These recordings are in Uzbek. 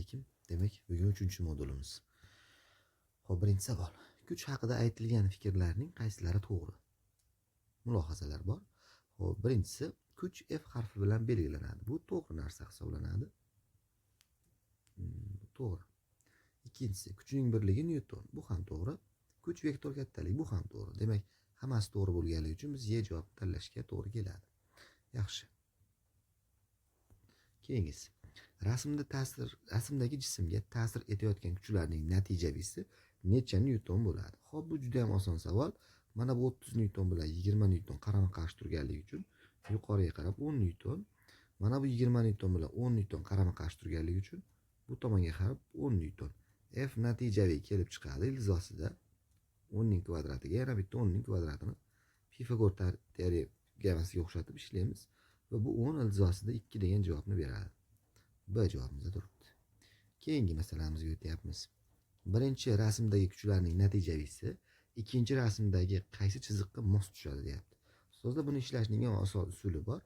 alaykum. Demak, bugun 3-modulimiz. Xo'p, birinchi savol. Kuch haqida aytilgan fikrlarning qaysilari to'g'ri? Mulohazalar bor. Xo'p, birinchisi, kuch F harfi bilan belgilanadi. Bu to'g'ri narsa hisoblanadi. To'g'ri. Ikkinchisi, kuchning birligi Newton. Bu ham to'g'ri. Kuch vektor kattalik, bu ham to'g'ri. Demak, hammasi to'g'ri bo'lganligi uchun biz Y javobini tanlashga to'g'ri keladi. Yaxshi. Keyingisi. Rasmdagi jismga ta'sir etayotgan kuchlarning natijavisi necha Newton bo'ladi? Xo'p, bu juda ham oson savol. Mana bu 30 Newton bilan 20 Newton qarama-qarshi turganligi uchun yuqoriga qarab 10 Newton. Mana bu 20 Newton bilan 10 Newton qarama-qarshi turganligi uchun bu tomonga qarab 10 Newton. F natijaviy kelib chiqadi. Ilzosida 10 ning kvadratiga yana bitta 10 ning kvadratini Pifagor teoremasiga o'xshatib ishlaymiz va bu 10 ilzosida 2 degan javobni beradi. B javobimizda turibdi. Keyingi masalamizga o'tyapmiz. Birinchi rasmdagi kuchlarning natijavisi ikkinchi rasmdagi qaysi chiziqqa mos tushadi deyapti. Ustozda buni ishlashning ham oson usuli bor.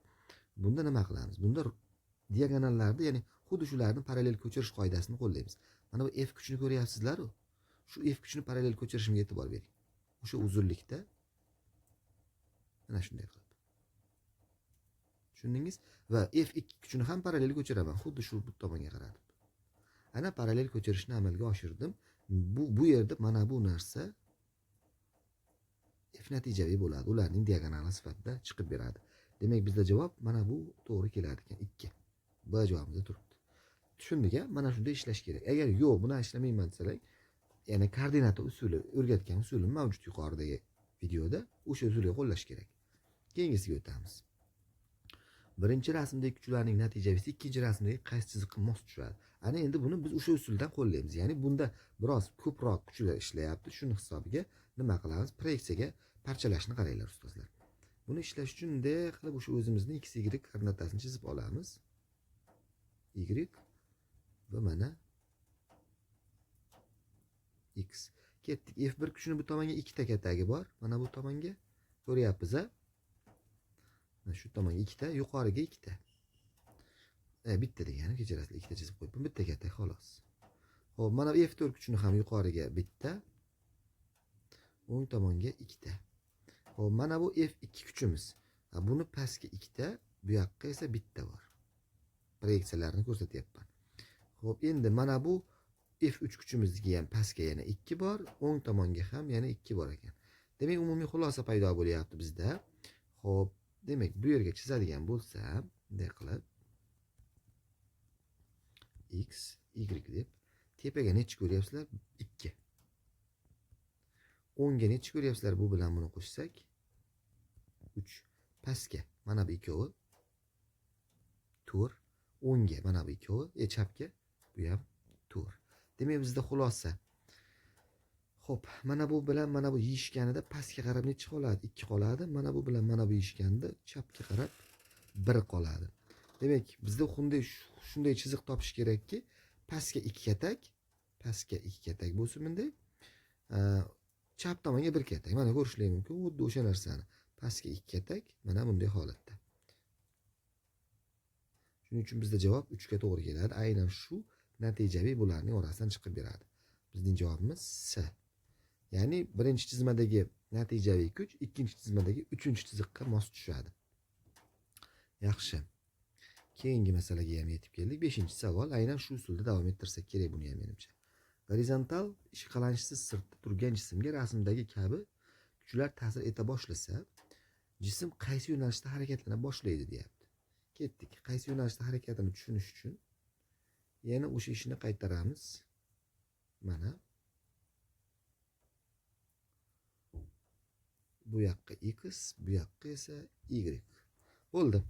Bunda nima qilamiz? Bunda diagonallarni, ya'ni xuddi shularni parallel ko'chirish qoidasini qo'llaymiz. Mana bu F kuchini ko'ryapsizlar-ku. Shu F kuchini parallel ko'chirishimga e'tibor bering. O'sha uzunlikda mana shunday qilib. Tushundingiz? Va F2 kuchini ham parallel ko'chiraman, xuddi shu tomonga qaratib. Ana parallel ko'chirishni amalga oshirdim. Bu yerda mana bu narsa F natijaviy bo'ladi. Ularning diagonali sifatida chiqib beradi. Demak, bizda javob mana bu to'g'ri keladi ekan 2. B javobimizda turibdi. Tushundik-a? Mana shunda ishlash kerak. Agar yo'q, buni ishlamayman desalar, ya'ni koordinata usuli, o'rgatgan usulim mavjud yuqoridagi videoda, o'sha usulni qo'llash kerak. Keyingisiga o'tamiz. Birinchi rasmdagi kuchlarning natijavisi ikkinchi rasmdagi qaysi chiziqqa mos tushadi? Ana endi buni biz o'sha usuldan qo'llaymiz. Ya'ni bunda biroz ko'proq kuchlar ishlayapti. Shuni hisobiga nima qilamiz? Proyeksiyaga parchalashni qaranglar ustozlar. Buni ishlash uchun bunday qilib o'sha o'zimizning x, y koordinatasini chizib olamiz. Y va mana x. Ketdik. F1 kuchini bu tomonga ikkita katagi bor. Mana bu tomonga ko'ryapmiz-a? Shu tomonga ikkita, yuqoriga ikkita. Bitta degani, kechirasizlar, ikkita chizib qo'yibman. Bitta katak xolos. Xo'p, mana F4 kuchini ham yuqoriga bitta, o'ng tomonga ikkita. Xo'p, mana bu F2 kuchimiz. Buni pastga ikkita, bu yoqqa esa bitta bor. Proyeksiyalarni ko'rsatyapman. Xo'p, endi mana bu F3 kuchimizga ham pastga yana 2 bor, o'ng tomonga ham yana 2 bor ekan. Demak, umumiy xulosa paydo bo'lyapti bizda. Xo'p, demak, bu yerga chizadigan bo'lsam, bunday qilib x, y deb tepaga necha ko'ryapsizlar? 2. O'ngga necha ko'ryapsizlar? Bu bilan buni qo'shsak 3. Pastga mana bu ikkovi 4. O'ngga mana bu ikkovi, chapga bu ham 4. Demak, bizda xulosa. Xo'p, mana bu bilan mana bu yeyishganida pastga qarab necha qoladi? 2 qoladi. Mana bu bilan mana bu yeyishganda chapga qarab 1 qoladi. Demak, bizda shunday chiziq topish kerakki, pastga 2 katak bo'lsin bunday. Chap tomonga 1 katak. Mana ko'rishlar mumkin, xuddi o'sha narsani. Pastga 2 katak, mana bunday holatda. Shuning uchun bizda javob 3 ga to'g'ri keladi. Aynan shu natijaviy bularning orasidan chiqib beradi. Bizning javobimiz S. Ya'ni birinchi chizmadagi natijaviy kuch ikkinchi chizmadagi uchinchi chiziqqa mos tushadi. Yaxshi. Keyingi masalaga ham yetib keldik. 5-savol. Aynan shu usulda davom ettirsak kerak buni ham menimcha. Gorizontal ishqalanishsiz sirtda turgan jismga rasmdagi kabi kuchlar ta'sir eta boshlasa, jism qaysi yo'nalishda harakatlana boshlaydi deyapti. Ketdik. Qaysi yo'nalishda harakatini tushunish uchun yana o'sha ishni qaytaramiz. Mana bu yoqqa x, bu yoqqa esa y. Bo'ldi.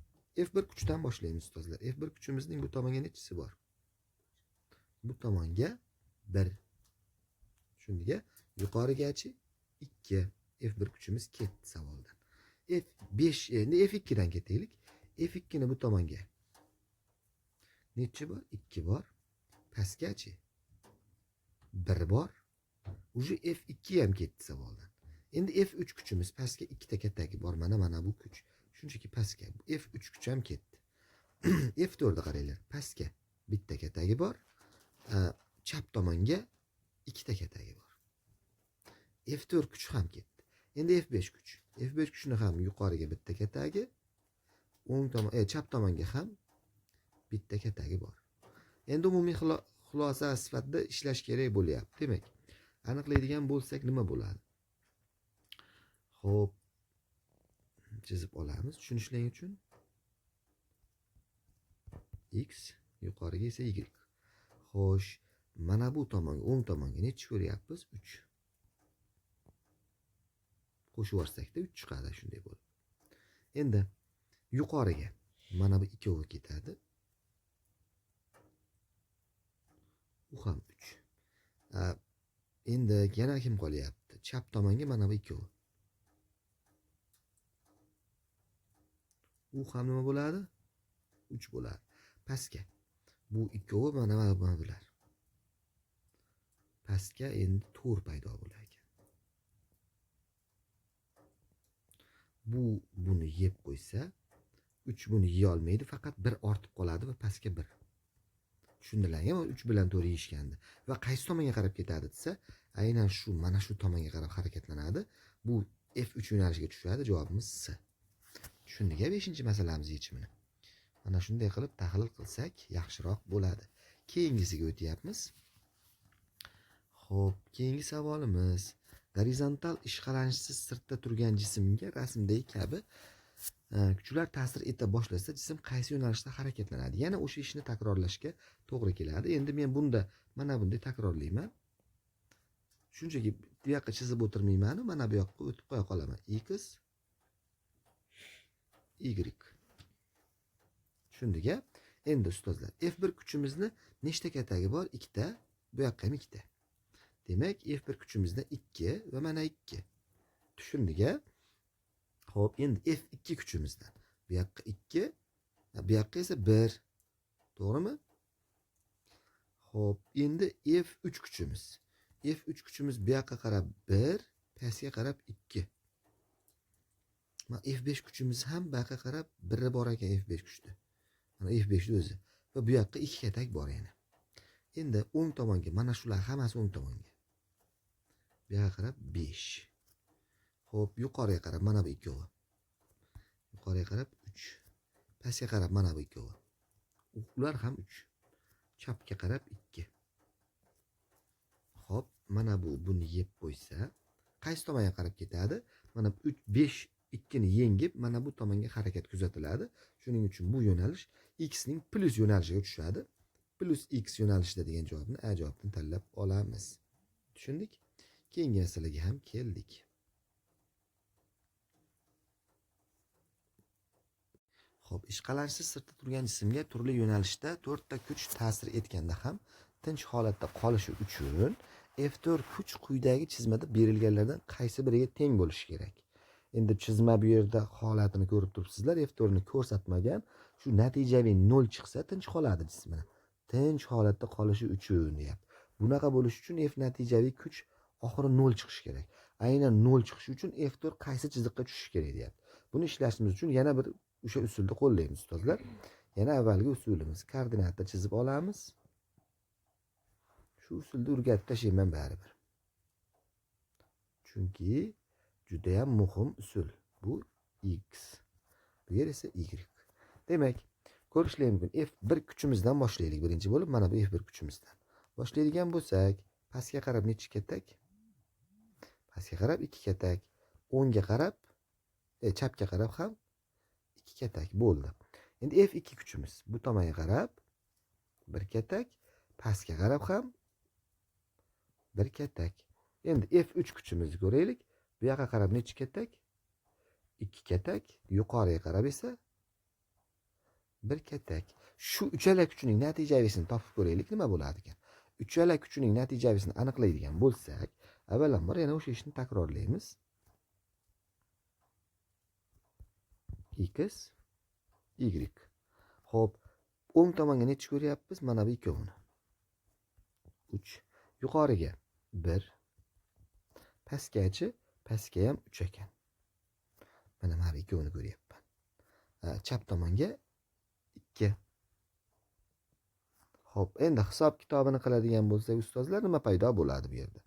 F1 kuchdan boshlaymiz ustozlar. F1 kuchimizning bu tomonga nechisi bor? Bu tomonga 1. Shunga yuqorigachi 2. F1 kuchimiz ketdi savoldan. F5 endi F2 dan ketaylik. F2 ni bu tomonga nechi bor? 2 bor. Pastgachi 1 bor. Uje F2 ham ketdi savoldan. Endi F3 kuchimiz pastga ikkita katagi bor. Mana bu kuch. Shunchaki pastga. F3 kuch ham ketdi. F4 ga qaranglar. Pastga bitta katagi bor. chap tomonga ikkita katagi bor. F4 kuchi ham ketdi. Endi F5 kuch. F5 kuchini ham yuqoriga bitta katagi, o'ng tomon, chap tomonga ham bitta katagi bor. Endi umumiy xulosa sifatida ishlash kerak bo'lyapti. Demak, aniqlaydigan bo'lsak nima bo'ladi? Xo'p, chizib olamiz tushunishlaring uchun. X yuqoriga esa Y. Xo'sh, mana bu tomonga, o'ng tomonga necha ko'ryapmiz? 3. Qo'shib yuborsakda 3 chiqadi shunday bo'lib. Endi yuqoriga mana bu ikkovi ketadi. U ham 3. Endi yana kim qolyapti? Chap tomonga mana bu ikkovi. U ham nima bo'ladi? 3 bo'ladi. Pastga bu ikkovi mana bular. Pastga endi 4 paydo bo'lar ekan. Bu buni yeb qo'ysa, 3 buni yeya olmaydi, faqat 1 ortib qoladi va pastga 1. Tushundilarmi? 3 bilan 4 yeyishgandi. Va qaysi tomonga qarab ketadi desa, aynan shu, mana shu tomonga qarab harakatlanadi. Bu F3 yo'nalishiga tushadi. Javobimiz C. Tushundik-a 5-masalamiz yechimini. Mana shunday qilib tahlil qilsak yaxshiroq bo'ladi. Keyingisiga o'tyapmiz. Xo'p, keyingi savolimiz: gorizontal ishqalanishsiz sirtda turgan jismga rasmdagi kabi kuchlar ta'sir eta boshlasa, jism qaysi yo'nalishda harakatlanadi? Yana o'sha ishni takrorlashga to'g'ri keladi. Endi men bunda mana bunday takrorlayman. Shunchaki bu yoqqa chizib o'tirmayman, mana bu yoqqa o'tib qo'ya qolaman. X, Y. Tushundik-a? Endi ustozlar, F1 kuchimizni nechta katagi bor? 2 ta, bu yoqqa ham 2 ta. Demak, F1 kuchimizda 2 va mana 2. Tushundik-a? Xo'p, endi F2 kuchimizdan bu yoqqa 2, bu yoqqa esa 1. To'g'rimi? Xo'p, endi F3 kuchimiz. F3 kuchimiz bu yoqqa qarab 1, pastga qarab 2. Mana F5 kuchimiz ham bu yoqqa qarab 1 bor ekan F5 kuchda. Mana F5 ni o'zi. Va bu yoqqa 2 katak bor yana. Endi o'ng tomonga, mana shular hammasi o'ng tomonga. Bu yoqqa qarab 5. Xo'p, yuqoriga qarab mana bu ikkovi. Yuqoriga qarab 3. Pastga qarab mana bu ikkovi. Ular ham 3. Chapga qarab 2. Xo'p, mana bu buni yeb qo'ysa, qaysi tomonga qarab ketadi? Mana 3 5 2 ni yengib, mana bu tomonga harakat kuzatiladi. Shuning uchun bu yo'nalish x ning plus yo'nalishiga tushadi. Plus x yo'nalishida degan javobni A javobini tanlab olamiz. Tushundik? Keyingi masalaga ham keldik. Xo'p, ishqalanishsiz sirtda turgan jismga turli yo'nalishda 4 ta kuch ta'sir etganda ham tinch holatda qolishi uchun F4 kuch quyidagi chizmada berilganlardan qaysi biriga teng bo'lishi kerak? Endi chizma bu yerda holatini ko'rib turibsizlar. F4 ni ko'rsatmagan. Shu natijaviy 0 chiqsa tinch qoladi jismini. Tinch holatda qolishi uchun deyapti. Bunaqa bo'lishi uchun F natijaviy kuch oxiri 0 chiqishi kerak. Aynan 0 chiqishi uchun F4 qaysi chiziqqa tushishi kerak deyapti. Buni ishlashimiz uchun yana bir o'sha usulni qo'llaymiz ustozlar. Yana avvalgi usulimiz. Koordinatni chizib olamiz. Shu usulni o'rgatib tashlayman baribir. Chunki juda ham muhim usul. Bu X. Bu yer esa Y. Demak, ko'rishlaring mumkin. F1 kuchimizdan boshlaylik birinchi bo'lib. Mana bu F1 kuchimizdan. Boshlaydigan bo'lsak, pastga qarab necha katak? Pastga qarab 2 katak. O'ngga qarab, chapga qarab ham 2 katak bo'ldi. Endi F2 kuchimiz bu tomonga qarab 1 katak, pastga qarab ham 1 katak. Endi F3 kuchimizni ko'raylik. Bu yoqqa qarab necha katak? 2 katak, yuqoriga qarab esa 1 katak. Shu uchala kuchning natijavisini topib ko'raylik, nima bo'lar ekan? Uchala kuchning natijavisini aniqlaydigan bo'lsak, avvalambor yana o'sha ishni takrorlaymiz. X, Y. Xo'p, o'ng tomonga necha ko'ryapmiz? Mana bu ikkovini. 3. Yuqoriga 1. Pastgachi, pastga ham 3 ekan. Mana bu ikkovini ko'ryapman. Chap tomonga 2. Xo'p, endi hisob kitobini qiladigan bo'lsak, ustozlar nima paydo bo'ladi bu yerda?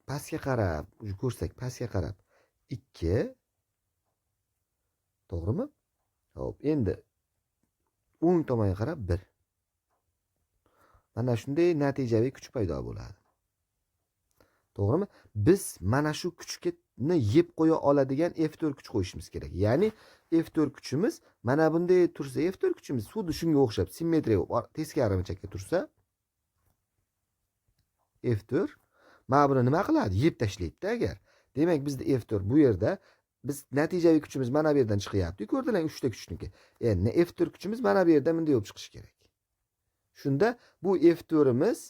Pastga qarab, ko'rsak, pastga qarab 2, to'g'rimi? Xo'p, endi o'ng tomonga qarab 1. Mana shunday natijaviy kuch paydo bo'ladi. To'g'rimi? Biz mana shu kuchni yeb qo'ya oladigan F4 kuch qo'yishimiz kerak. Ya'ni F4 kuchimiz mana bunday tursa, F4 kuchimiz xuddi shunga o'xshab simmetriya teskari chakka tursa, F4 mana buni nima qiladi? Yeb tashlaydi agar. Demak, bizda F4 bu yerda biz natijaviy kuchimiz mana bu yerdan chiqyapti. Ko'rdilar 3 ta kuchniki. Endi F4 kuchimiz mana bu yerda bunday bo'lib chiqishi kerak. Shunda bu F4'imiz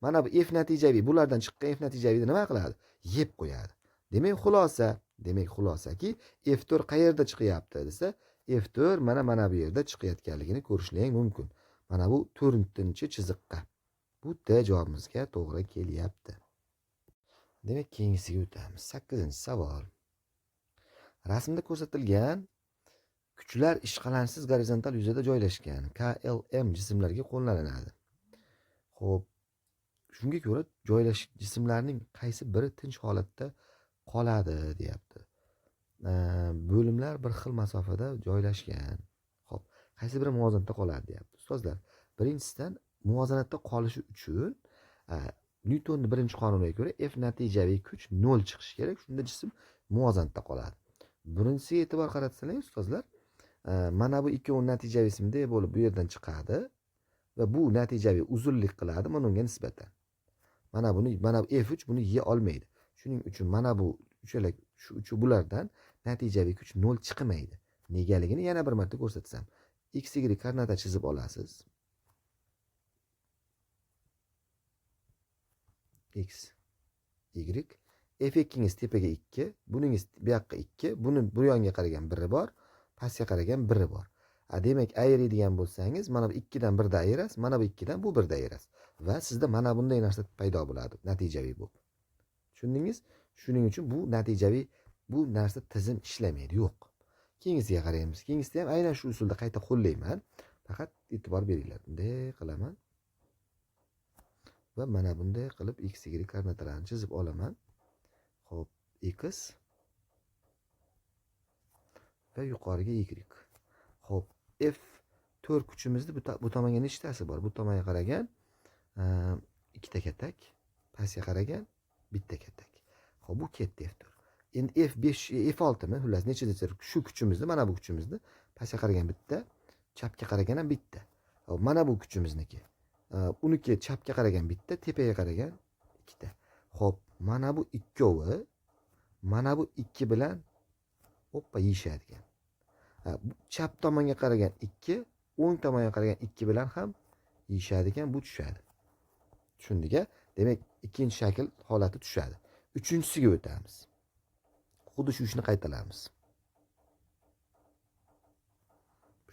mana bu F natijaviy, bulardan chiqqan F natijaviyni nima qiladi? Yeb qo'yadi. Demak xulosaki F4 qayerda chiqyapti desa, F4 mana bu yerda chiqayotganligini ko'rishing mumkin. Mana bu 4-chiziqqa. Bu D javobimizga to'g'ri kelyapti. Demak, keyingisiga o'tamiz. 8-savol. Rasmda ko'rsatilgan kuchlar ishqalanchsiz gorizontal yuzada joylashgan KLM jismlarga qo'llaniladi. Xo'p, shunga ko'ra jismlarning qaysi biri tinch holatda qoladi deyapti. Bo'limlar bir xil masofada joylashgan. Xo'p, qaysi biri muvozanatda qoladi deyapti. Ustozlar, birinchisidan muvozanatda qolishi uchun Nyutonning birinchi qonuniga ko'ra F natijaviy kuch 0 chiqishi kerak. Shunda jism muvozanatda qoladi. Birinchisiga e'tibor qaratsangiz ustozlar, mana bu ikkovi natijaviysi bunday bo'lib bu yerdan chiqadi va bu natijaviy uzunlik qiladi bunga nisbatan. Mana F3 buni yeya olmaydi. Shuning uchun mana bu shu bulardan natijaviy kuch 0 chiqmaydi. Negaligini yana bir marta ko'rsatsam. X, Y koordinata chizib olasiz. X, Y. F2'ingiz tepaga 2, buningiz bu yoqqa 2, buni bu yonga qaragan biri bor, pastga qaragan biri bor. Demak, ayiradigan bo'lsangiz, mana bu 2 dan 1 da ayirasiz, mana bu 2 dan bu 1 da ayirasiz. Va sizda mana bunday narsa paydo bo'ladi, natijaviy bo'lib. Tushundingiz? Shuning uchun bu narsa tizim ishlamaydi, yo'q. Keyingisiga qaraymiz. Keyingisida ham aynan shu usulda qayta qo'llayman. Faqat e'tibor beringlar. Bunday qilaman. Va mana bunday qilib X, Y koordinatalarini chizib olaman. Xo'p, X va yuqoriga Y. Xo'p, F4 kuchimizni bu tomonga nechtasi bor? Bu tomonga qaragan 2 ta katak, pastga qaragan 1 ta katak. Xo'p, bu ketdi F4. Endi F5, F6 mi? Xullas, necha desa shu kuchimizni, mana bu kuchimizni pastga qaragan bitta, chapga qaragan ham bitta. Xo'p, mana bu kuchimizniki. Uniki chapga qaragan bitta, tepaga qaragan 2 ta. Xo'p, mana bu ikkovi mana bu 2 bilan yeyishadigan. Chap tomonga qaragan 2, o'ng tomonga qaragan 2 bilan ham yeyishadigan, bu tushadi. Tushundik-a? Demak, ikkinchi shakl holati tushadi. Uchinchisiga o'tamiz. Xuddi shu ishni qaytaramiz.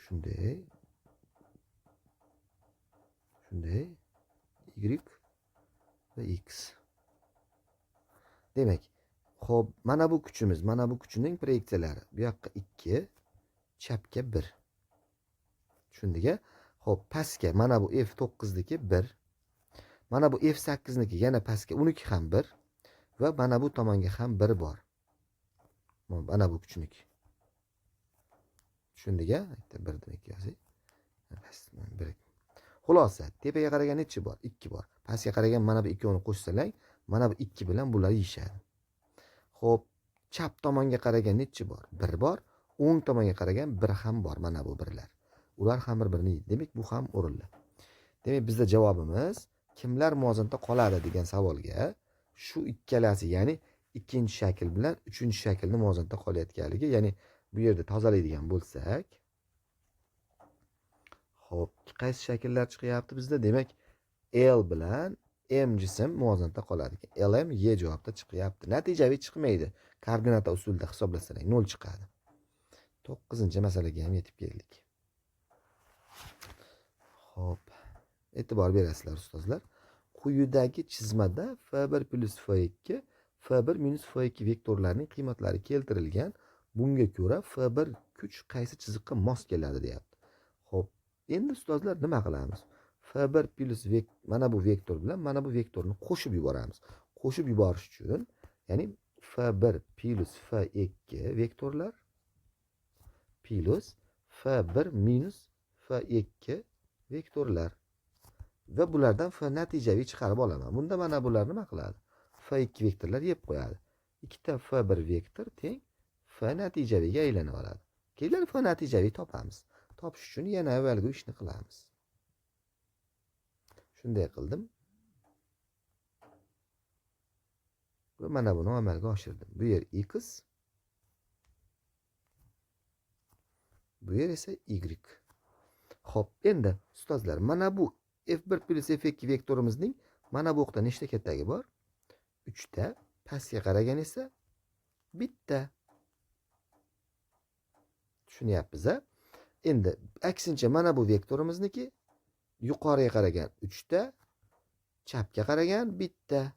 Shunday. Y va X. Demak, xo'p, mana bu kuchimiz, mana bu kuchning proyeksiyalari. Bu yoqqa 2, chapga 1. Tushundik-a? Xo'p, pastga mana bu F9niki 1. Mana bu F8niki yana pastga, uniki ham 1 va mana bu tomonga ham 1 bor. Mana bu kuchniki. Tushundik-a? Bitta 1 demak yozing. Xulosa, tepaga qaragan nechi bor? 2 bor. Pastga qaragan mana bu ikkovini qo'shsalang, mana bu 2 bilan bular yeyishadi. Xo'p, chap tomonga qaragan nechi bor? 1 bor. O'ng tomonga qaragan 1 ham bor, mana bu birlar. Ular ham bir-birini yeydi. Demak, bu ham o'rinli. Demak, bizda javobimiz kimlar muvozanatda qoladi degan savolga shu ikkalasi, ya'ni ikkinchi shakl bilan uchinchi shaklni muvozanatda qolayotganligi, ya'ni bu yerda tozalaydigan bo'lsak, xo'p, qaysi shakllar chiqyapti bizda? Demak, L bilan M jism muvozanatda qoladi. LM Y javobda chiqyapti. Natijaviy chiqmaydi. Koordinata usulida hisoblasak 0 chiqadi. 9-masalaga ham yetib keldik. Xo'p, e'tibor berasizlar ustozlar. Quyidagi chizmada F1 plus F2, F1 minus F2 vektorlarining qiymatlari keltirilgan. Bunga ko'ra F1 kuch qaysi chiziqqa mos keladi deyapti. Xo'p, endi ustozlar nima qilamiz? f1 plus mana bu vektor bilan mana bu vektorni qo'shib yuboramiz. Qo'shib yuborish uchun, ya'ni f1 plus f2 vektorlar plus f1 minus f2 vektorlar va bulardan f natijaviy chiqarib olaman. Bunda mana bular nima qiladi? F2 vektorlar yeb qo'yadi. Ikkita f1 vektor teng f natijaviyga aylanib oladi. Keyin f natijaviy topamiz. Topish uchun yana avvalgi ishni qilamiz. Shunday qildim. Va mana buni amalga oshirdim. Bu yer x, bu yer esa y. Xo'p, endi ustozlar, mana bu f1 plus f2 vektorimizning mana bu yoqda nechta katagi bor? 3 ta. Pastga qaragan esa bitta. Tushunyapmiz a? Endi aksincha mana bu vektorimizniki yuqoriga qaragan 3 ta, chapga qaragan bitta.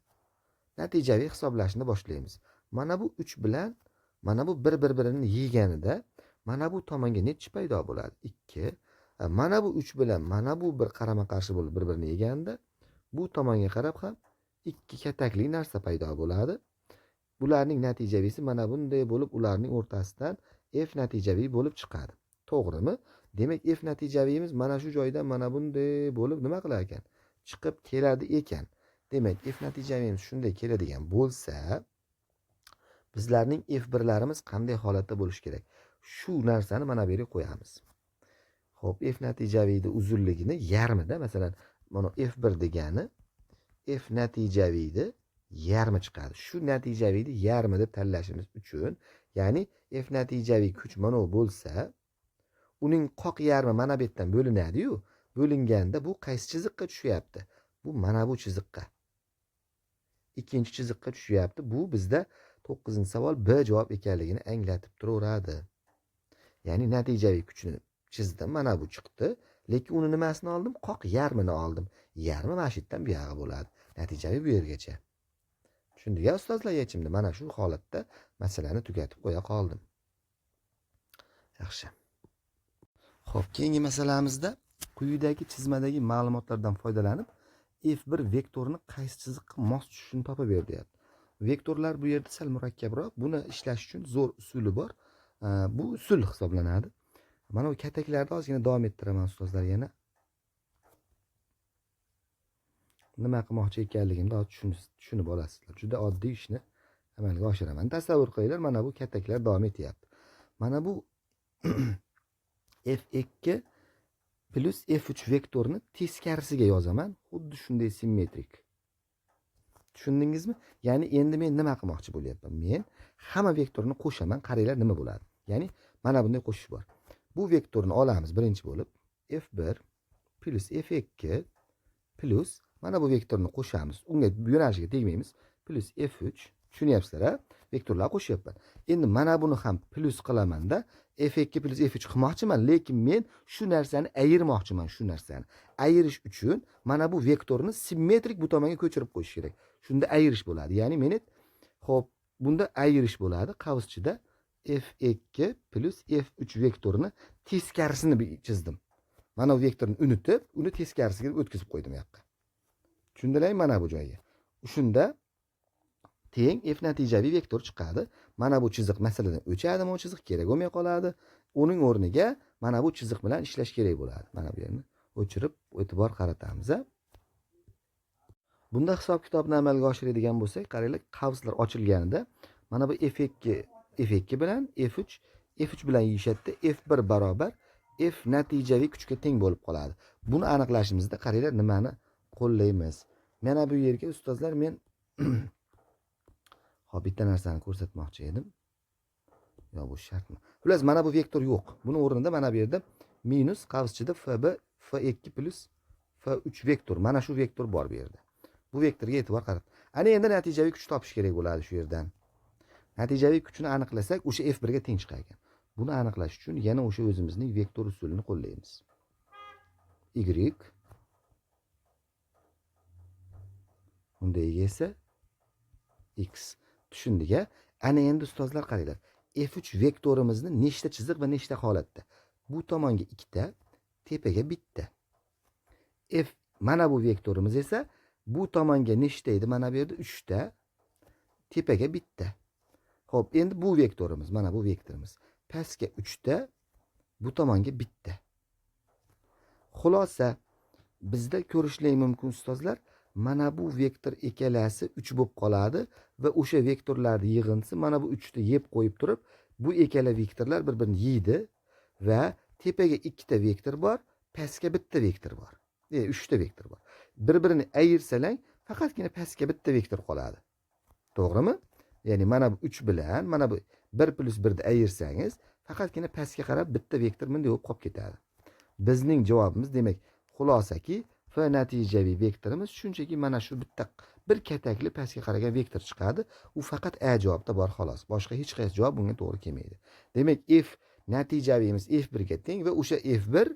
Natijaviy hisoblashni boshlaymiz. Mana bu 3 bilan mana bu bir-birini yeganida mana bu tomonga nechi paydo bo'ladi? 2. Mana bu 3 bilan mana bu bir qarama-qarshi bo'lib bir-birini yeganida bu tomonga qarab ham 2 katakli narsa paydo bo'ladi. Bularning natijavisi mana bunday bo'lib ularning o'rtasidan f natijaviy bo'lib chiqadi. To'g'rimi? Demak, f natijaviyimiz mana shu joydan mana bunday bo'lib nima qilar ekan? Chiqib keladi ekan. Demak, f natijaviyimiz shunday keladigan bo'lsa, bizlarning f1larimiz qanday holatda bo'lishi kerak? Shu narsani mana bu yerga qo'yamiz. Xo'p, f natijaviyning uzunligini yarmida, masalan, mana f1 degani f natijaviyni yarmi chiqadi. Shu natijaviyni yarmi deb tanlashimiz uchun, ya'ni f natijaviy kuch mana bu bo'lsa, uning qoq yarmi mana bu yerdan bo'linadi-yu, bo'linganda bu qaysi chiziqqa tushyapti? Bu mana bu chiziqqa. Ikkinchi chiziqqa tushyapti. Bu bizda 9-savol B javob ekanligini anglatib turaveradi. Ya'ni natijaviy kuchni chizdim, mana bu chiqdi. Lekin uni nimasini oldim? Qoq yarmini oldim. Yarmi mana shu yerdan bu yog'i bo'ladi. Natijaviy bu yergacha. Tushundik-a ustozlar? Yechimda mana shu holatda masalani tugatib qo'ya qoldim. Yaxshi. Xo'p, keyingi masalamizda quyidagi chizmadagi ma'lumotlardan foydalanib f1 vektorini qaysi chiziqqa mos tushishini topib ber deyapti. Vektorlar bu yerda sal murakkabroq. Buni ishlash uchun zo'r usuli bor. Bu usul hisoblanadi. Mana bu kataklarda ozgina davom ettiraman ustozlar yana. Nima qilmoqchi ekanligimni tushunib olasizlar. Juda oddiy ishni amalga oshiraman. Tasavvur qilinglar, mana bu kataklar davom etyapti. Mana bu f2 plus f3 vektorini teskarisiga yozaman. Xuddi shunday simmetrik. Tushundingizmi? Ya'ni endi men nima qilmoqchi bo'lyapman? Men hamma vektorni qo'shaman. Qaranglar nima bo'ladi? Ya'ni mana bunday qo'shish bor. Bu vektorni olamiz birinchi bo'lib f1 plus f2 plus mana bu vektorni qo'shamiz. Unga yo'nalishiga tegmaymiz. Plus f3. Tushunyapsizlar-a? Vektorlar qo'shyapman. Endi mana buni ham plus qilaman-da, f2 plus f3 qilmoqchiman, lekin men shu narsani ayirmoqchiman, shu narsani. Ayirish uchun mana bu vektorni simmetrik bu tomonga ko'chirib qo'yish kerak. Shunda ayirish bo'ladi. Ya'ni men xo'p, bunda ayirish bo'ladi. Qavschida f2 plus f3 vektorini teskarisini chizdim. Mana bu vektorni unutib, uni teskarisiga o'tkazib qo'ydim bu yoqqa. Tushundilarmi mana bu joyga? Shunda teng f natijaviy vektor chiqadi. Mana bu chiziq masaladan o'chadimi, o chiziq kerak bo'lmay qoladi. Uning o'rniga mana bu chiziq bilan ishlash kerak bo'ladi. Mana bu yerni o'chirib e'tibor qaratamiz. Bunda hisob kitobni amalga oshiradigan bo'lsak, qaranglar, qavslar ochilganida mana bu f2 bilan f3 bilan yeyishadi. f1 barobar f natijaviy kuchga teng bo'lib qoladi. Buni aniqlashimizda qaranglar nimani qo'llaymiz. Mana bu yerga ustozlar men hop bitta narsani ko'rsatmoqchi edim. Yo, bu shartmi? Xullas, mana bu vektor yo'q. Buni o'rnida mana bu yerda minus qavschida f2 plus f3 vektor. Mana shu vektor bor bu yerda. Bu vektorga e'tibor qarat. Ana endi natijaviy kuch topish kerak bo'ladi shu yerdan. Natijaviy kuchni aniqlasak, o'sha f1 ga teng chiqar ekan. Buni aniqlash uchun yana o'sha o'zimizning vektor usulini qo'llaymiz. Y bunday esa x. Tushundik-a? Ana endi ustozlar qaranglar. f3 vektorimizni nechta chiziq va nechta holatda? Bu tomonga 2 ta, tepaga bitta. f mana bu vektorimiz esa bu tomonga nechta edi? Mana bu yerda 3 ta, tepaga bitta. Xo'p, endi bu vektorimiz, mana bu vektorimiz. Pastga 3 ta, bu tomonga bitta. Xulosa, bizda ko'rishlik mumkin ustozlar, mana bu vektor ikkalasi 3 bo'lib qoladi va o'sha vektorlarning yig'indisi mana bu 3 ta yeb qo'yib turib, bu ikkala vektorlar bir-birini yeydi va tepaga 2 ta vektor bor, pastga bitta vektor bor. 3 ta vektor bor. Bir-birini ayirsalang, faqatgina pastga bitta vektor qoladi. To'g'rimi? Ya'ni mana bu 3 bilan mana bu 1 + 1 ni ayirsangiz, faqatgina pastga qarab bitta vektor bunday bo'lib qolib ketadi. Bizning javobimiz, demak, xulosaki f natijaviy vektorimiz shunchaki mana shu bitta bir katakli pastga qaragan vektor chiqadi. U faqat A javobda bor xolos. Boshqa hech qaysi javob bunga to'g'ri kelmaydi. Demak, f natijaviyimiz f1 ga teng va o'sha f1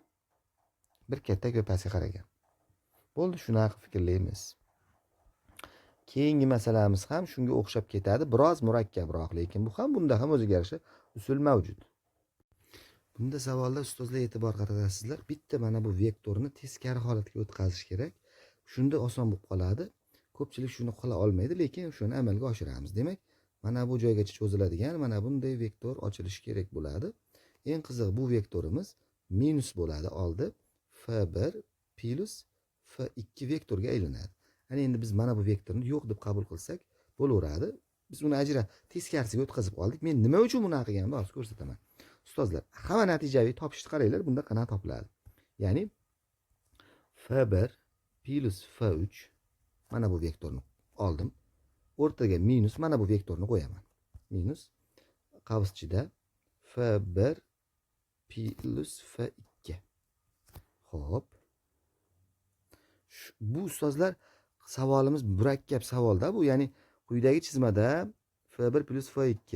bir katak va pastga qaragan. Bo'ldi, shunaqa fikrlaymiz. Keyingi masalamiz ham shunga o'xshab ketadi, biroz murakkabroq, lekin bu ham bunda ham o'ziga yarasha usul mavjud. Bunda savolda ustozlar e'tibor qaratasizlar. Bitta mana bu vektorni teskari holatga o'tkazish kerak. Shunda oson bo'lib qoladi. Ko'pchilik shuni qila olmaydi, lekin shuni amalga oshiramiz. Demak, mana bu joygacha cho'ziladigan mana bunday vektor ochilishi kerak bo'ladi. Eng qiziq, bu vektorimiz minus bo'ladi oldi. f1 plus f2 vektorga aylanadi. Ana endi biz mana bu vektorni yo'q deb qabul qilsak bo'laveradi. Biz uni teskarisiga o'tkazib oldik. Men nima uchun bunaqa qilganimni hozir ko'rsataman. Ustozlar, hamma natijaviy topishni qaranglar, bunda qanaqa topiladi? Ya'ni f1 plus f3 mana bu vektorni oldim. O'rtaga minus mana bu vektorni qo'yaman. Minus qavs ichida f1 plus f2. Xo'p. Bu ustozlar savolimiz murakkab savolda bu, ya'ni quyidagi chizmada f1 plus f2,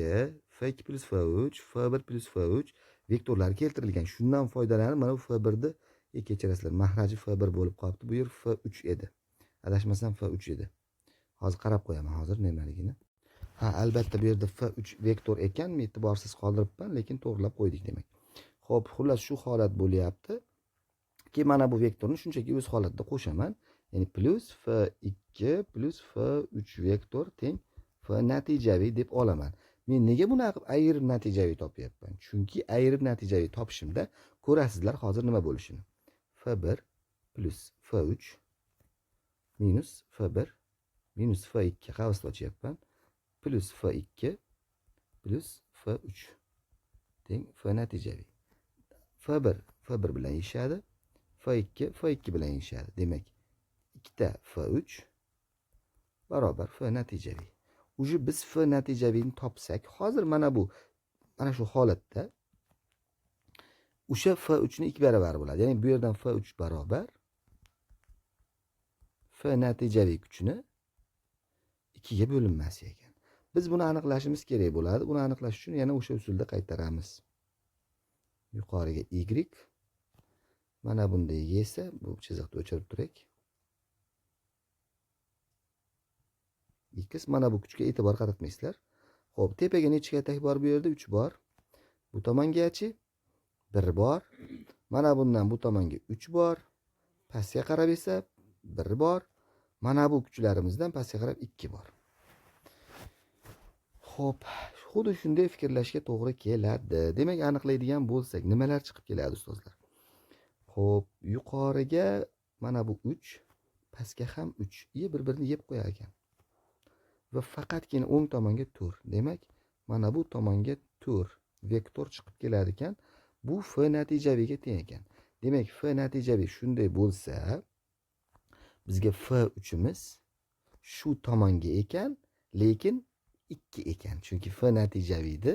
f2 plus f3, f1 plus f3 vektorlar keltirilgan. Shundan foydalanib mana bu f1 ni kechirasizlar. Mahraji f1 bo'lib qolibdi. Bu yer f3 edi. Adashmasam f3 edi. Hozir qarab qo'yaman hozir nimaligini. Ha, albatta bu yerda f3 vektor ekan, men e'tiborsiz qoldiribman, lekin to'g'rilab qo'ydik demak. Xo'p, xullas shu holat bo'lyapti. Ki mana bu vektorni shunchaki o'z holatida qo'shaman. Ya'ni plus f2 plus f3 vektor teng f natijaviy deb olaman. Men nega buni ayirib natijaviy topyapman? Chunki ayirib natijaviy topishimda ko'rasizlar hozir nima bo'lishini. f1 plus f3 minus f1 minus f2 qavsni ochyapman. Plus f2 plus f3 teng f natijaviy. f1 bilan yeshadi. f2 bilan yeshadi. Demak, 2 f3 barobar f natijaviy. Uje biz f natijaviyni topsak, hozir mana shu holatda o'sha f3 ni 2 barobar bo'ladi. Ya'ni bu yerdan f3 barobar f natijaviy kuchini 2 ga bo'linmasi ekan. Biz buni aniqlashimiz kerak bo'ladi. Buni aniqlash uchun yana o'sha usulda qaytaramiz. Yuqoriga y mana bunday yesa, bu chiziqni o'chirib turak. X mana bu kuchga e'tibor qaratmaysizlar. Xo'p, tepaga necha katak bor bu yerda? 3 bor. Bu tomongachi 1 bor. Mana bundan bu tomonga 3 bor. Pastga qarab esa 1 bor. Mana bu kuchlarimizdan pastga qarab 2 bor. Xo'p, xuddi shunday fikrlashga to'g'ri keladi. Demak, aniqlaydigan bo'lsak, nimalar chiqib keladi ustozlar? Xo'p, yuqoriga mana bu 3, pastga ham 3. Bir-birini yeb qo'yar ekan. Va faqatgina o'ng tomonga 4. Demak, mana bu tomonga 4 vektor chiqib kelar ekan. Bu f natijaviyga teng ekan. Demak, f natijaviy shunday bo'lsa, bizga f3imiz shu tomonga ekan, lekin 2 ekan. Chunki f natijaviyni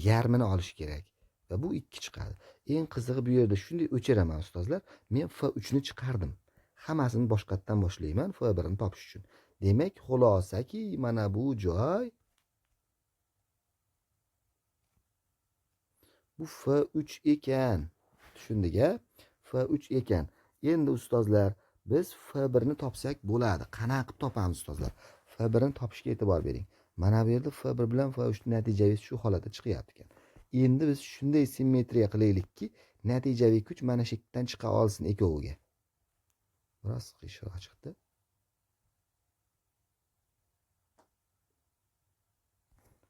yarmini olish kerak va bu 2 chiqadi. Eng qizig'i bu yerda shunday o'chiraman ustozlar. Men f3 ni chiqardim. Hammasini boshqatdan boshlayman f1 ni topish uchun. Demak, xulosaki mana bu joy bu f3 ekan. Tushundik-a? f3 ekan. Endi ustozlar, biz f1 ni topsak bo'ladi. Qanaqa qilib topamiz ustozlar? f1 ni topishga e'tibor bering. Mana bu yerda f1 bilan f3 natijaviy shu holatda chiqyapti ekan. Endi biz shunday simmetriya qilaylikki, natijaviy kuch mana shu yerdan chiqa olsin ikkoviga. Biroz qiyinroq chiqdi.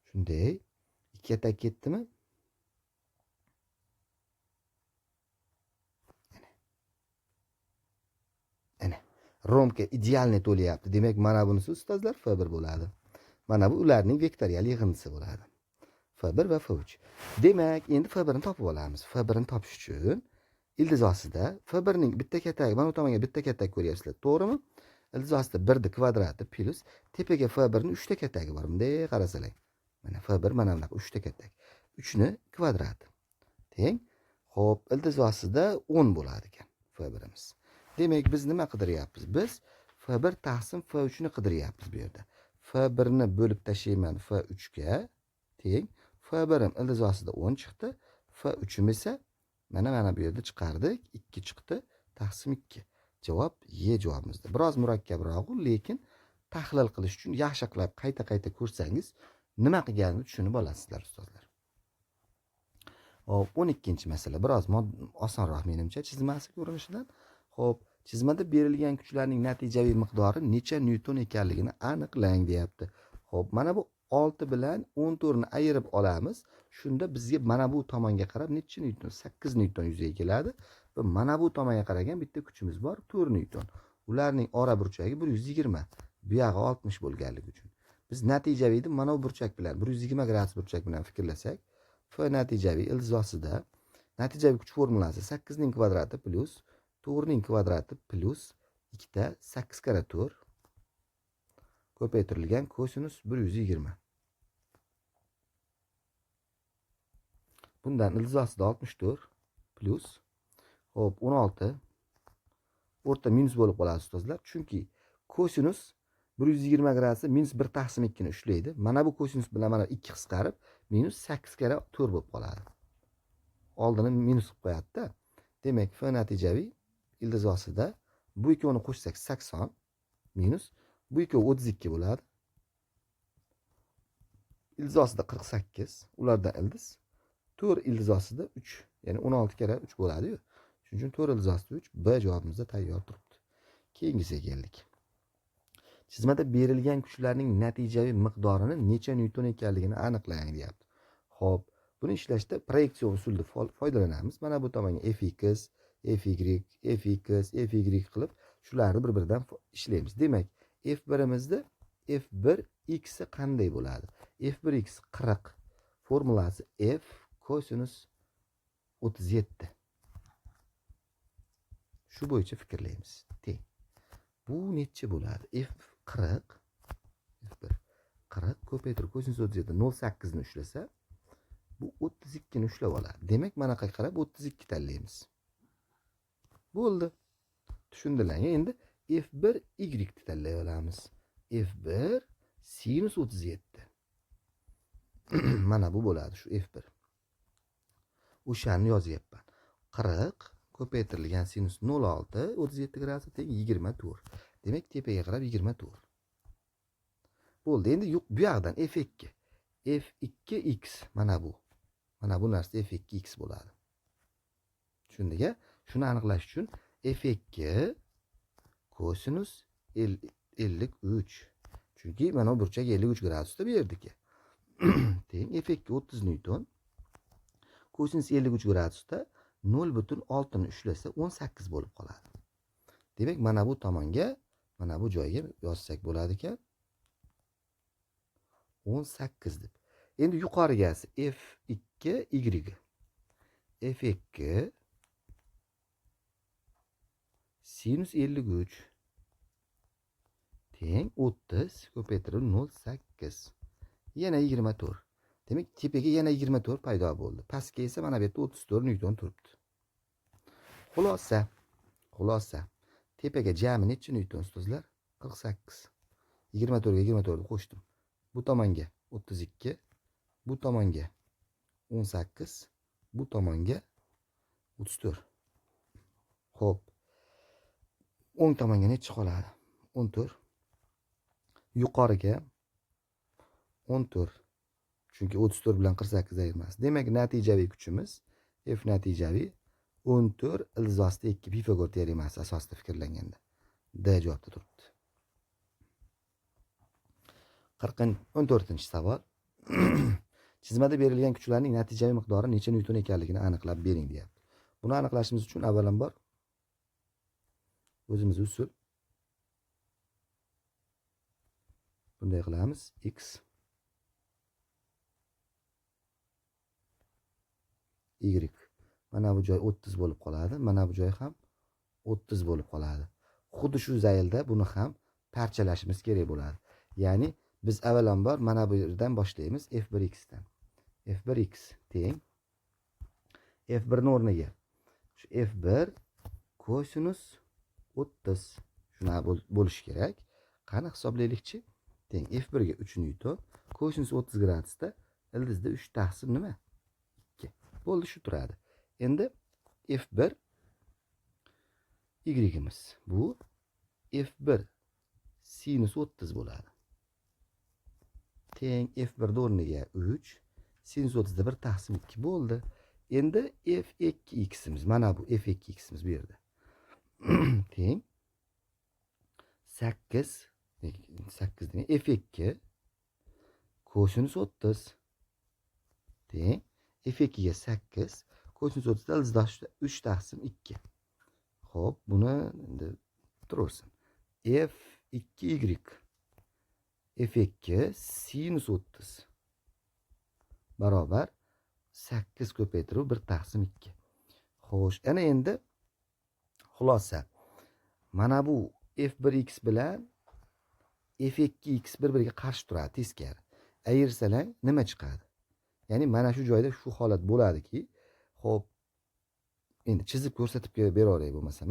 Shunday. Ikki atak ketdimi? Ana. Romka idealniy to'layapti. Demak, mana bunisi ustozlar F1 bo'ladi. Mana bu ularning vektorial yig'indisi bo'ladi. F1 va F3. Demak, endi F1 ni topib olamiz. F1 ni topish uchun ildiz ostida F1 ning bitta katagi, mana bu tomonga bitta katak ko'ryapsizlar, to'g'rimi? Ildiz ostida 1 ni kvadrati plus tepaga F1 ning 3 ta katagi bor. Bunday qarasalar. Mana F1 mana bunaqa 3 ta katak. 3 ni kvadrati teng. Xo'p, ildiz ostida 10 bo'lar ekan F1 imiz. Demak, biz nima qidiryapmiz? Biz F1 taqsim F3 ni qidiryapmiz bu yerda. F1 ni bo'lib tashlayman F3 ga teng. F1 im ildiz ostida 10 chiqdi. F3 im esa mana bu yerda chiqardik. 2 chiqdi. Taqsim 2. Javob Y javobimizda. Biroz murakkabroq, lekin tahlil qilish uchun yaxshi qilib qayta ko'rsangiz nima qilganini tushunib olasizlar ustozlar. Hop, 12-masala biroz osonroq menimcha chizmasi ko'rinishidan. Hop, chizmada berilgan kuchlarning natijaviy miqdori necha newton ekanligini aniqlang deyapti. Hop, mana bu 6 bilan 14 ni ayirib olamiz. Shunda bizga mana bu tomonga qarab necha newton? 8 newton yuzaga keladi. Va mana bu tomonga qaragan bitta kuchimiz bor, 4 newton. Ularning ora burchagi 120. Bu yog'i 60 bo'lganligi uchun. Biz natijaviyni mana bu burchak bilan 120 gradus burchak bilan fikrlasak, F natijaviy ildiz ostida natijaviy kuch formulasi 8 ning kvadrati plus 4 ning kvadrati plus 2 ta 8 kara 4 ko'paytirilgan kosinus 120. Bundan ildiz ostida 64 plus hop 16 o'rta minus bo'lib qoladi ustozlar. Chunki kosinus 120 gradusda minus 1 taqsim 2 ni ushlaydi. Mana bu kosinus bilan mana 2 qisqarib minus 8 kara 4 bo'lib qoladi. Oldini minus qilib qo'yadi-da. Demak, F natijaviy ildiz ostida bu ikkovini qo'shsak 80 minus bu ikkovi 32 bo'ladi. Ildiz ostida 48, ulardan ildiz 4 ildiz ostida 3, ya'ni 16 kara 3 bo'ladi-yu. Shuning uchun 4 ildiz ostida 3 B javobimizda tayyor turibdi. Keyingisiga keldik. Chizmada berilgan kuchlarning natijaviy miqdorini necha newton ekanligini aniqlang deyapti. Xo'p, buni ishlashda proyeksion usulida foydalanamiz. Mana bu tomonga fx, fy, fx, fy qilib shularni bir-biridan ishlaymiz. Demak, f1imizda f1x qanday bo'ladi? f1x 40. Formulasi f kosinus 37. Shu bo'yicha fikrlaymiz. Teng. Bu necha bo'ladi? F40 F1 40 ko'paytirib kosinus 37 0.8 ni ushlasa, bu 32 ni ushlab oladi. Demak, mana qayerga qarab 32 tanlaymiz. Bo'ldi. Tushundilar. Endi F1 y ni tanlay olamiz. F1 sinus 37. Mana bu bo'ladi shu F1. O'shani yozyapman. 40 ko'paytirilgan sinus 0.6 37 gradus teng 24. Demak, tepaga qarab 24. Bo'ldi. Endi bu yoqdan f2. f2x mana bu. Mana bu narsa f2x bo'ladi. Tushundingmi? Shuni aniqlash uchun f2 kosinus 53. Chunki mana bu burchak 53 gradusda berdik. Teng f2 30 newton. Kosinus 53 gradusda 0.6 ni ushlasa 18 bo'lib qoladi. Demak, mana bu tomonga, mana bu joyga yozsak bo'ladi ekan. 18 deb. Endi yuqorigasi f2 y. f2 sinus 53 teng 30 ko'paytirib 0.8. Yana 24. Demak, tepaga yana 24 paydo bo'ldi. Pastga esa mana bu yerda 34 newton turibdi. Xulosa. Tepaga jami necha newton ustozlar? 48. 24 ga 24 ni qo'shdim. Bu tomonga 32, bu tomonga 18, bu tomonga 34. Xo'p. O'ng tomonga necha qoladi? 14. Yuqoriga 14. Chunki 34 bilan 48 ayirmas. Demak, natijaviy kuchimiz F natijaviy 14 ildiz ostida 2 Pifagor teoremasi asosida fikrlanganda D javobda turibdi. 14-savol. Chizmada berilgan kuchlarning natijaviy miqdori necha newton ekanligini aniqlab bering deyapti. Buni aniqlashimiz uchun avvalambor o'zimiz usul bunday qilamiz. X Y. Mana bu joy 30 bo'lib qoladi. Mana bu joy ham 30 bo'lib qoladi. Xuddi shu zaylda buni ham parchalashimiz kerak bo'ladi. Ya'ni biz avvalambor mana bu yerdan boshlaymiz. F1x dan. F1x teng F1 ning o'rniga shu F1 kosinus 30 shuna bo'lish kerak. Qani hisoblaylikchi? Teng F1 ga 3 newton, kosinus 30 gradusda ildizda 3 taqsim nima? 2. Bo'ldi, shu turadi. Endi F1 y'imiz bu F1 sinus 30 bo'ladi. Teng F1 o'rniga 3 sinus 30 da 1 taqsim 2 bo'ldi. Endi F2x'imiz mana bu F2x'imiz bu yerda. Teng 8 degan F2 kosinus 30 teng F2 ga 8 kosinus 30 da ildizda 3 taqsim 2. Xo'p, buni endi turaversin. F2y F2 sinus 30 barobar 8 ko'paytirib 1 taqsim 2. Xo'sh, ana endi xulosa. Mana bu F1x bilan F2x bir-biriga qarshi turadi, teskari. Ayirsalar nima chiqadi? Ya'ni mana shu joyda shu holat bo'ladiki, xo'p, endi chizib ko'rsatib beraveraylik bo'lmasam,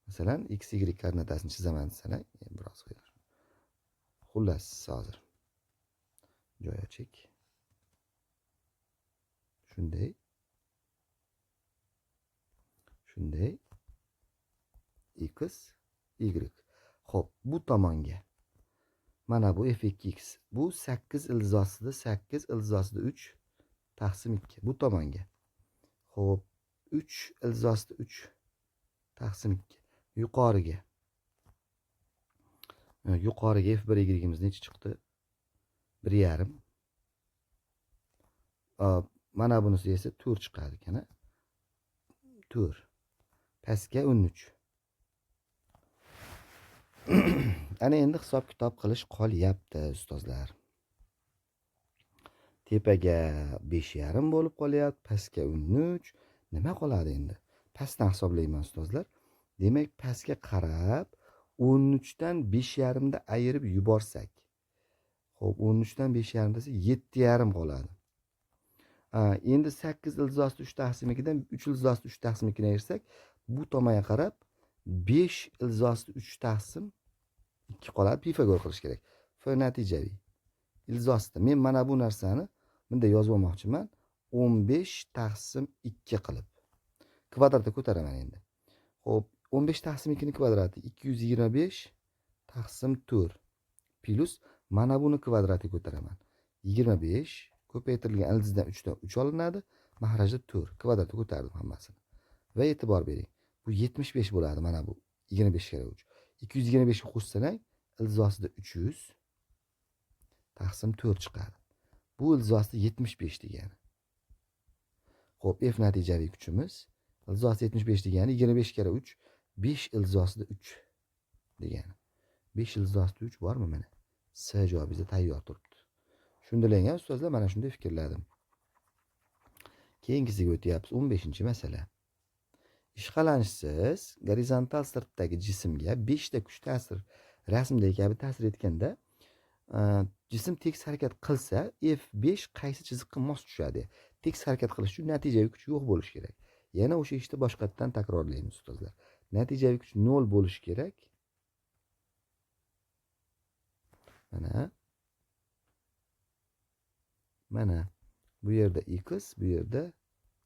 masalan, x y koordinatasini chizaman desalar, biroz qo'ying. Xullas, hozir joy ochik. Shunday. X, y. Xo'p, bu tomonga mana bu f2x bu 8 ildizosida 3 taqsim 2. Bu tomonga. Xo'p, 3 ildizosida 3 taqsim 2. Yuqoriga f1 y'imiz necha chiqdi? 1,5. Mana bunisi esa 4 chiqadi ekan. 4. Pastga 13. Ana endi hisob kitob qilish qolyapti, ustozlar. Tepaga 5,5 bo'lib qolyapti, pastga 13. Nima qoladi endi? Pastdan hisoblayman, ustozlar. Demak, pastga qarab 13 dan 5,5 da ayirib yuborsak. Xo'p, 13 dan 5,5 desa 7,5 qoladi. Endi 8 ildizosida 3 taqsim 2 dan 3 ildizosida 3 taqsim 2 ni ayirsak, bu tomonga qarab 5 ildizosida 3 taqsim 2 qoladi. Pifagor qilish kerak. F natijaviy. Ildizosida men mana bu narsani bunday yozib olmoqchiman. 15 taqsim 2 qilib. Kvadratga ko'taraman endi. Xo'p, 15 taqsim 2 ni kvadrati 225 taqsim 4 plus mana buni kvadratiga ko'taraman. 25 ko'paytirilgan ildizdan 3 dan 3 olinadi. Mahrajda 4 kvadratga ko'tardim hammasini. Va e'tibor bering. Bu 75 bo'ladi mana bu 25 kira 3. 225 ga qo'shsang, ildizosida 300 taqsim 4 chiqadi. Bu ildizosida 75 degani. Xo'p, F natijaviy kuchimiz ildizosida 75 degani 25 kira 3 5 ildizosida 3 degani. 5 ildizosida 3 bormi mana? S javobingiz tayyor turibdi. Shundalangan ustozlar, mana shunday fikrladim. Keyingisiga o'tyapmiz. 15-masala. Ishqalanishsiz gorizontal sirtdagi jismga 5 ta kuch ta'sir rasmdagi kabi ta'sir etganda jism teks harakat qilsa F5 qaysi chiziqqa mos tushadi? Teks harakat qilish uchun natijaviy kuch yo'q bo'lishi kerak. Yana o'sha ishni boshqatdan takrorlaymiz ustozlar. Natijaviy kuch 0 bo'lishi kerak. Mana bu yerda x, bu yerda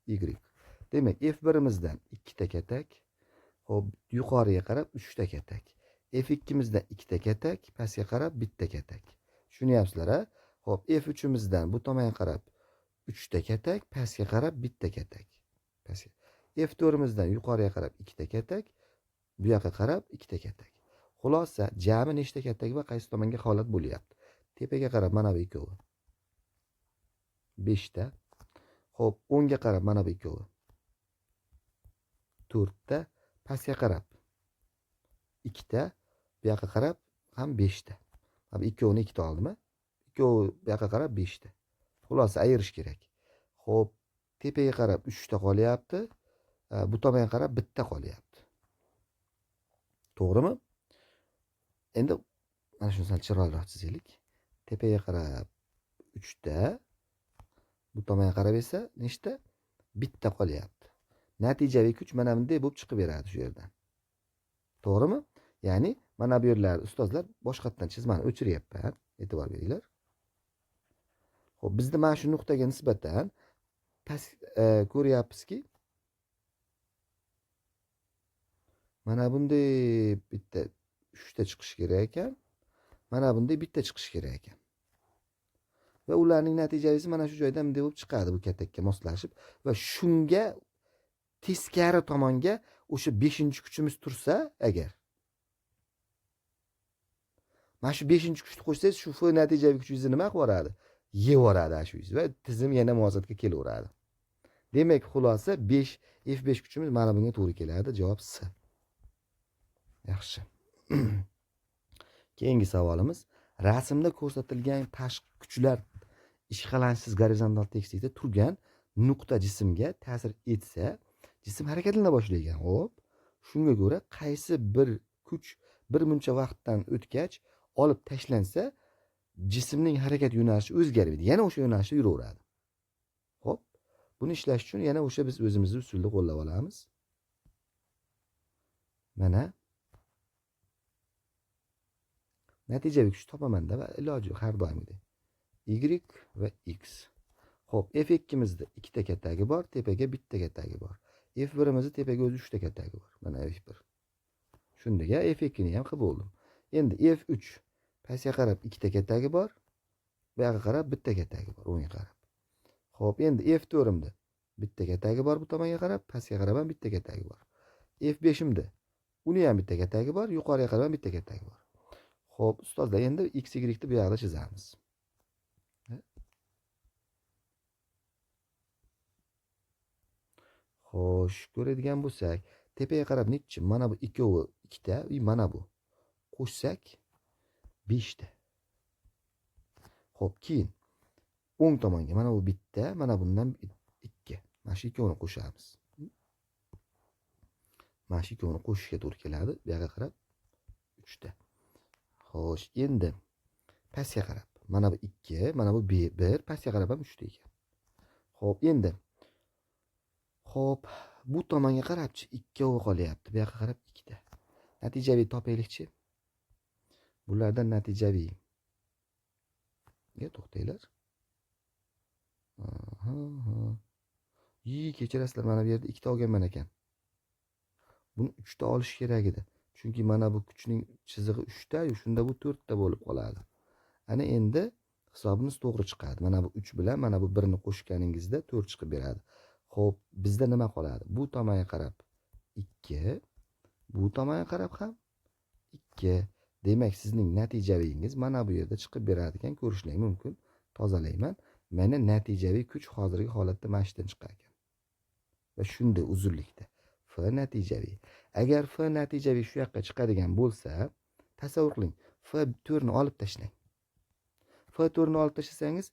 y. Demak, F1imizdan 2 ta katak, hop, yuqoriga qarab 3 ta katak. F2imizdan 2 ta katak, pastga qarab 1 ta katak. Tushunyapsizlar, ha? Hop, F3imizdan bu tomonga qarab 3 ta katak, pastga qarab 1 ta katak. Pastga. F4imizdan yuqoriga qarab 2 ta katak, bu yoqqa qarab 2 ta katak. Xulosa, jami nechta kattagi va qaysi tomonga holat bo'lyapti? Tepaga qarab mana bu ikkovi 5 ta. Xo'p, o'ngga qarab mana bu ikkovi 4 ta, pastga qarab 2 ta, bu yoqqa qarab ham 5 ta. Mana ikkovini 2 ta oldimi? Ikkovi bu yoqqa qarab 5 ta. Xulosa ayirish kerak. Xo'p, tepaga qarab 3 ta qolyapti. Bu tomonga qarab bitta qolyapti. To'g'rimi? Endi mana shuni sal chiroyliroq chizaylik. Tepaga qarab 3 ta, bu tomonga qarab esa nechta? Bitta qolyapti. Natijaviy kuch mana bunday bo'lib chiqib beradi shu yerdan. To'g'rimi? Ya'ni mana bu yerlar ustozlar boshqatdan chizmani o'chiryapman. E'tibor beringlar. Xo'p, bizda mana shu nuqtaga nisbatan ko'ryapmizki, mana bunday bitta 3 ta chiqishi kerak ekan. Mana bunday bitta chiqishi kerak ekan. Va ularning natijasi mana shu joydan bunday bo'lib chiqadi, bu katakka moslashib va shunga teskari tomonga o'sha 5-kuchimiz tursa agar, mana shu 5-kuchni qo'shsangiz, shu F natijaviy kuchingizni nima qilib yuboradi? Yeb yuboradi shu ish va tizim yana muvozanatga kelaveradi. Demak, xulosa F5 kuchimiz mana bunga to'g'ri keladi. Javob C. Yaxshi. Keyingi savolimiz, rasmda ko'rsatilgan tashqi kuchlar ishqalanishsiz gorizontal tekislikda turgan nuqta jismga ta'sir etsa, jism harakatlana boshlaydi. Xo'p, shunga ko'ra qaysi bir kuch bir muncha vaqtdan o'tgach olib tashlansa, jismning harakat yo'nalishi o'zgarmaydi. Yana o'sha yo'nalishda yuraveradi. Xo'p, buni ishlash uchun yana o'sha biz o'zimizni usulni qo'llab olamiz. Mana natijaviy kuch topaman-da va iloji yo'q har doimgidek. Y va X. Xo'p, F2mizda ikkita katagi bor, tepaga bitta katagi bor. F1imizda tepaga o'zi 3 ta katagi bor. Mana F1. Shundaga F2ni ham qilib bo'ldim. Endi F3 pastga qarab ikkita katagi bor, bu yoqqa qarab bitta katagi bor, o'ngga qarab. Xo'p, endi F4imda bitta katagi bor, bu tomonga qarab, pastga qarab ham bitta katagi bor. F5imda uni ham bitta katagi bor, yuqoriga qarab ham bitta katagi bor. Xo'p, ustozlar, endi X, Y ni bu yoqda chizamiz. Xo'sh, ko'radigan bo'lsak, tepaga qarab nechi? Mana bu ikkovi 2 ta, mana bu. Qo'shsak 5 ta. Xo'p, keyin o'ng tomonga mana bu bitta, mana bundan 2. Mana shu ikkovini qo'shamiz. Mana shu ikkovini qo'shishga to'g'ri keladi. Bu yoqqa qarab 3 ta. Xo'sh, endi pastga qarab mana bu 2, mana bu 1, pastga qarab ham 3 ta ekan. Xo'p, endi bu tomonga qarabchi, ikkovi qolyapti. Bu yoqqa qarab 2 ta. Natijaviy topaylikchi. Bulardan natijaviy. To'xtanglar. Kechirasizlar, mana bu yerda 2 ta olganman ekan. Buni 3 ta olish kerak edi. Chunki mana bu kuchning chizig'i 3 ta, shunda bu 4 ta bo'lib qoladi. Ana endi hisobimiz to'g'ri chiqadi. Mana bu 3 bilan mana bu 1 ni qo'shganingizda 4 chiqib beradi. Xo'p, bizda nima qoladi? Bu tomonga qarab 2, bu tomonga qarab ham 2. Demak, sizning natijaviyingiz mana bu yerda chiqib beradi ekan, ko'rishning mumkin. Tozalayman. Mana natijaviy kuch hozirgi holatda mana shundan chiqar ekan. Va shunday uzunlikda. F natijaviy. Agar F natijaviy shu yoqqa chiqadigan bo'lsa, tasavvur qiling, F4 ni olib tashlang. F4 ni olib tashlasangiz,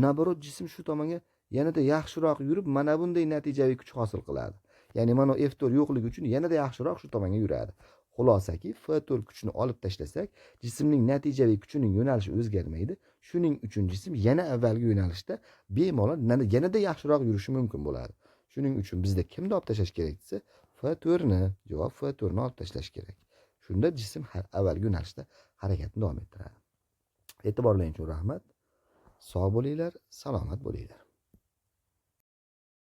naborot jism shu tomonga yanada yaxshiroq yurib, mana bunday natijaviy kuch hosil qiladi. Ya'ni mana F4 yo'qligi uchun yanada yaxshiroq shu tomonga yuradi. Xulosaki, F4 kuchini olib tashlasak, jismning natijaviy kuchining yo'nalishi o'zgarmaydi. Shuning uchun jism yana avvalgi yo'nalishda bemalol yanada yaxshiroq yurishi mumkin bo'ladi. Shuning uchun bizda kimni olib tashlash kerak desa, F4 ni, javob F4 ni olib tashlash kerak. Shunda jism avvalgi yo'nalishda harakatni davom ettiradi. E'tiborlaringiz uchun rahmat. Sog' bo'linglar, salomat bo'linglar.